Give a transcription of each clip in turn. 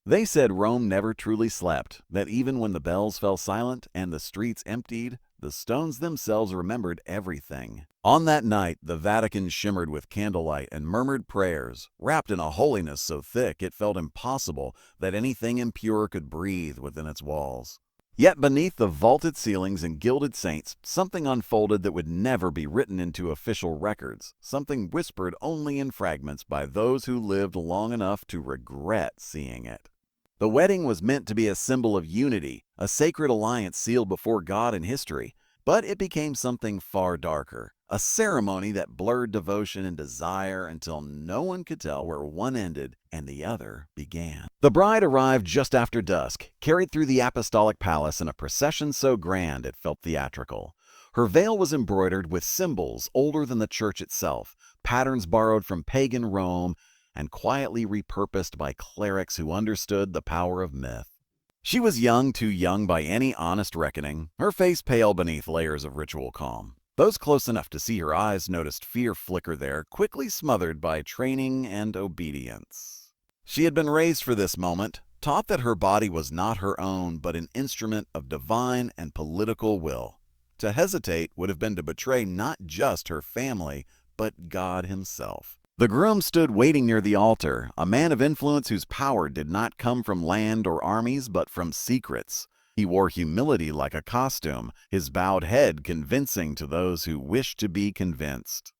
They said Rome never truly slept, that even when the bells fell silent and the streets emptied, the stones themselves remembered everything. On that night, the Vatican shimmered with candlelight and murmured prayers, wrapped in a holiness so thick it felt impossible that anything impure could breathe within its walls. Yet beneath the vaulted ceilings and gilded saints, something unfolded that would never be written into official records, something whispered only in fragments by those who lived long enough to regret seeing it. The wedding was meant to be a symbol of unity, a sacred alliance sealed before God and history, but it became something far darker, a ceremony that blurred devotion and desire until no one could tell where one ended and the other began. The bride arrived just after dusk, carried through the apostolic palace in a procession so grand it felt theatrical. Her veil was embroidered with symbols older than the church itself, patterns borrowed from pagan Rome, and quietly repurposed by clerics who understood the power of myth. She was young, too young by any honest reckoning, her face pale beneath layers of ritual calm. Those close enough to see her eyes noticed fear flicker there, quickly smothered by training and obedience. She had been raised for this moment, taught that her body was not her own but an instrument of divine and political will. To hesitate would have been to betray not just her family, but God himself. The groom stood waiting near the altar, a man of influence whose power did not come from land or armies but from secrets. He wore humility like a costume, his bowed head convincing to those who wished to be convinced.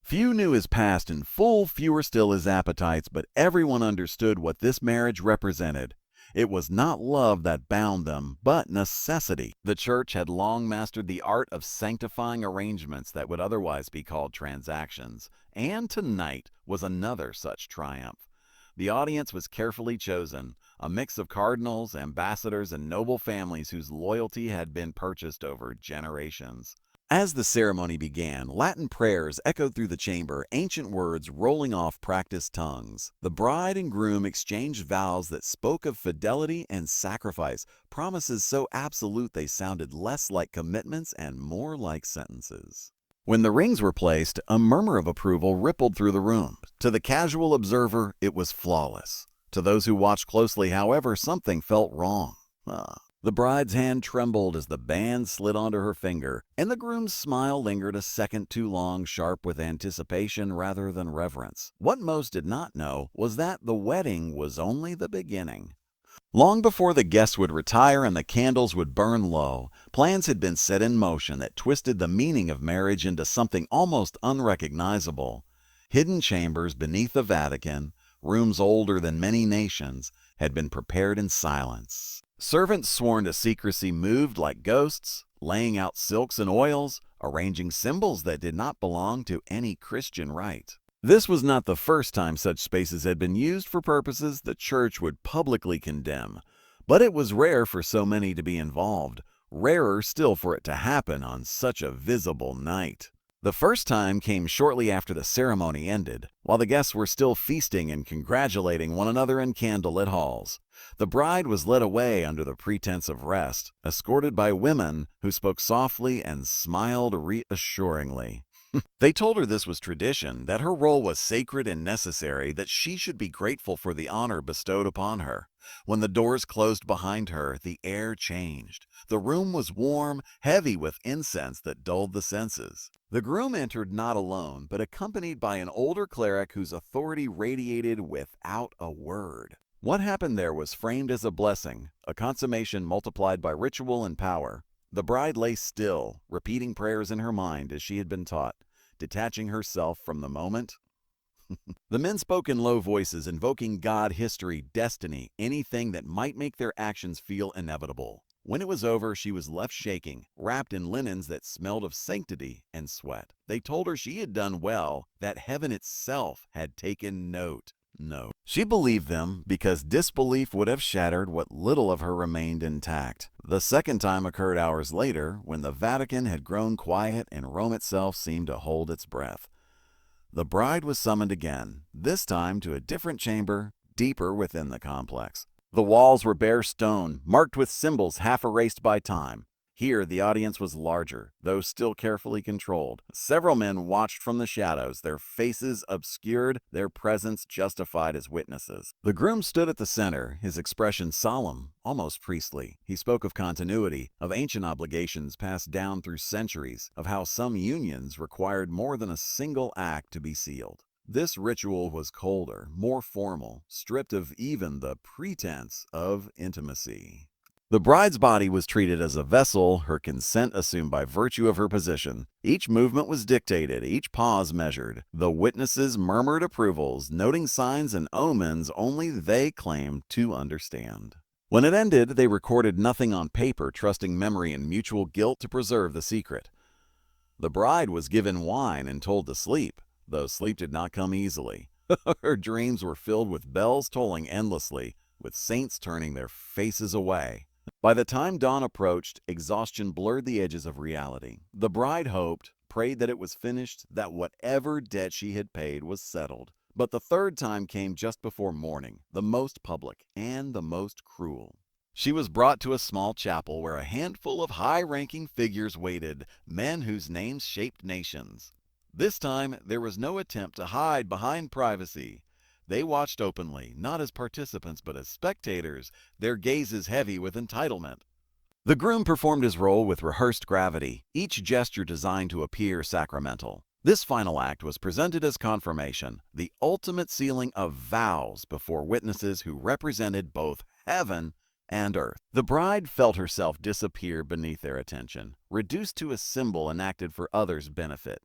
Few knew his past and fewer still his appetites, but everyone understood what this marriage represented. It was not love that bound them, but necessity. The church had long mastered the art of sanctifying arrangements that would otherwise be called transactions, and tonight was another such triumph. The audience was carefully chosen, a mix of cardinals, ambassadors, and noble families whose loyalty had been purchased over generations. As the ceremony began, Latin prayers echoed through the chamber, ancient words rolling off practiced tongues. The bride and groom exchanged vows that spoke of fidelity and sacrifice, promises so absolute they sounded less like commitments and more like sentences. When the rings were placed, a murmur of approval rippled through the room. To the casual observer, it was flawless. To those who watched closely, however, something felt wrong. The bride's hand trembled as the band slid onto her finger, and the groom's smile lingered a second too long, sharp with anticipation rather than reverence. What most did not know was that the wedding was only the beginning. Long before the guests would retire and the candles would burn low, plans had been set in motion that twisted the meaning of marriage into something almost unrecognizable. Hidden chambers beneath the Vatican, rooms older than many nations, had been prepared in silence. Servants sworn to secrecy moved like ghosts, laying out silks and oils, arranging symbols that did not belong to any Christian rite. This was not the first time such spaces had been used for purposes the church would publicly condemn, but it was rare for so many to be involved, rarer still for it to happen on such a visible night. The first time came shortly after the ceremony ended, while the guests were still feasting and congratulating one another in candlelit halls. The bride was led away under the pretense of rest, escorted by women who spoke softly and smiled reassuringly. They told her this was tradition, that her role was sacred and necessary, that she should be grateful for the honor bestowed upon her. When the doors closed behind her, the air changed. The room was warm, heavy with incense that dulled the senses. The groom entered not alone, but accompanied by an older cleric whose authority radiated without a word. What happened there was framed as a blessing, a consummation multiplied by ritual and power. The bride lay still, repeating prayers in her mind as she had been taught, detaching herself from the moment. The men spoke in low voices, invoking God, history, destiny, anything that might make their actions feel inevitable. When it was over, she was left shaking, wrapped in linens that smelled of sanctity and sweat. They told her she had done well, that heaven itself had taken note. No. She believed them because disbelief would have shattered what little of her remained intact. The second time occurred hours later, when the Vatican had grown quiet and Rome itself seemed to hold its breath. The bride was summoned again, this time to a different chamber, deeper within the complex. The walls were bare stone, marked with symbols half erased by time. Here, the audience was larger, though still carefully controlled. Several men watched from the shadows, their faces obscured, their presence justified as witnesses. The groom stood at the center, his expression solemn, almost priestly. He spoke of continuity, of ancient obligations passed down through centuries, of how some unions required more than a single act to be sealed. This ritual was colder, more formal, stripped of even the pretense of intimacy. The bride's body was treated as a vessel, her consent assumed by virtue of her position. Each movement was dictated, each pause measured. The witnesses murmured approvals, noting signs and omens only they claimed to understand. When it ended, they recorded nothing on paper, trusting memory and mutual guilt to preserve the secret. The bride was given wine and told to sleep, though sleep did not come easily. Her dreams were filled with bells tolling endlessly, with saints turning their faces away. By the time dawn approached, exhaustion blurred the edges of reality. The bride hoped, prayed that it was finished, that whatever debt she had paid was settled. But the third time came just before morning, the most public and the most cruel. She was brought to a small chapel where a handful of high-ranking figures waited, men whose names shaped nations. This time, there was no attempt to hide behind privacy. They watched openly, not as participants but as spectators, their gazes heavy with entitlement. The groom performed his role with rehearsed gravity, each gesture designed to appear sacramental. This final act was presented as confirmation, the ultimate sealing of vows before witnesses who represented both heaven and earth. The bride felt herself disappear beneath their attention, reduced to a symbol enacted for others' benefit.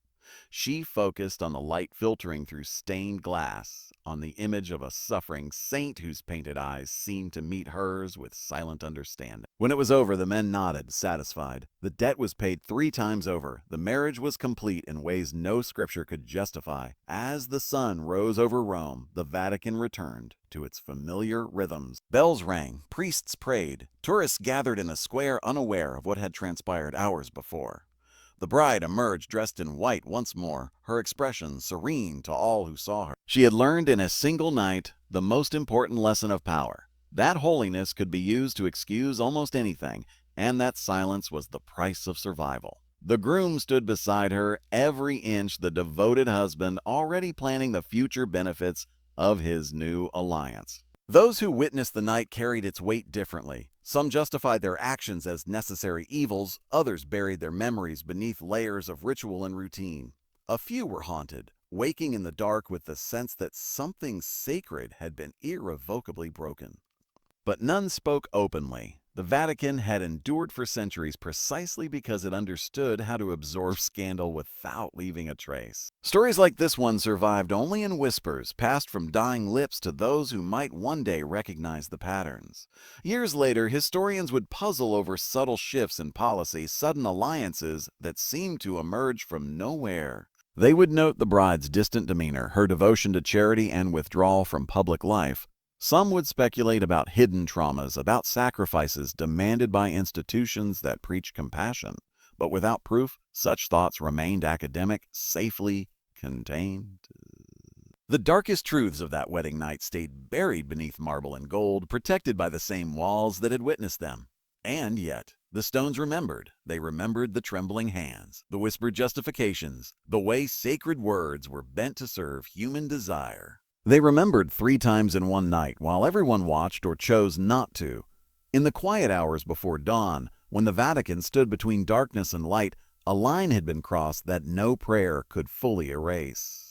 She focused on the light filtering through stained glass, on the image of a suffering saint whose painted eyes seemed to meet hers with silent understanding. When it was over, the men nodded, satisfied. The debt was paid 3 times over. The marriage was complete in ways no scripture could justify. As the sun rose over Rome, the Vatican returned to its familiar rhythms. Bells rang, priests prayed, tourists gathered in the square unaware of what had transpired hours before. The bride emerged dressed in white once more, her expression serene to all who saw her. She had learned in a single night the most important lesson of power. That holiness could be used to excuse almost anything, and that silence was the price of survival. The groom stood beside her, every inch the devoted husband, already planning the future benefits of his new alliance. Those who witnessed the night carried its weight differently. Some justified their actions as necessary evils, others buried their memories beneath layers of ritual and routine. A few were haunted, waking in the dark with the sense that something sacred had been irrevocably broken. But none spoke openly. The Vatican had endured for centuries precisely because it understood how to absorb scandal without leaving a trace. Stories like this one survived only in whispers, passed from dying lips to those who might one day recognize the patterns. Years later, historians would puzzle over subtle shifts in policy, sudden alliances that seemed to emerge from nowhere. They would note the bride's distant demeanor, her devotion to charity and withdrawal from public life. Some would speculate about hidden traumas, about sacrifices demanded by institutions that preach compassion. But without proof, such thoughts remained academic, safely contained. The darkest truths of that wedding night stayed buried beneath marble and gold, protected by the same walls that had witnessed them. And yet, the stones remembered. They remembered the trembling hands, the whispered justifications, the way sacred words were bent to serve human desire. They remembered 3 times in one night, while everyone watched or chose not to. In the quiet hours before dawn, when the Vatican stood between darkness and light, a line had been crossed that no prayer could fully erase.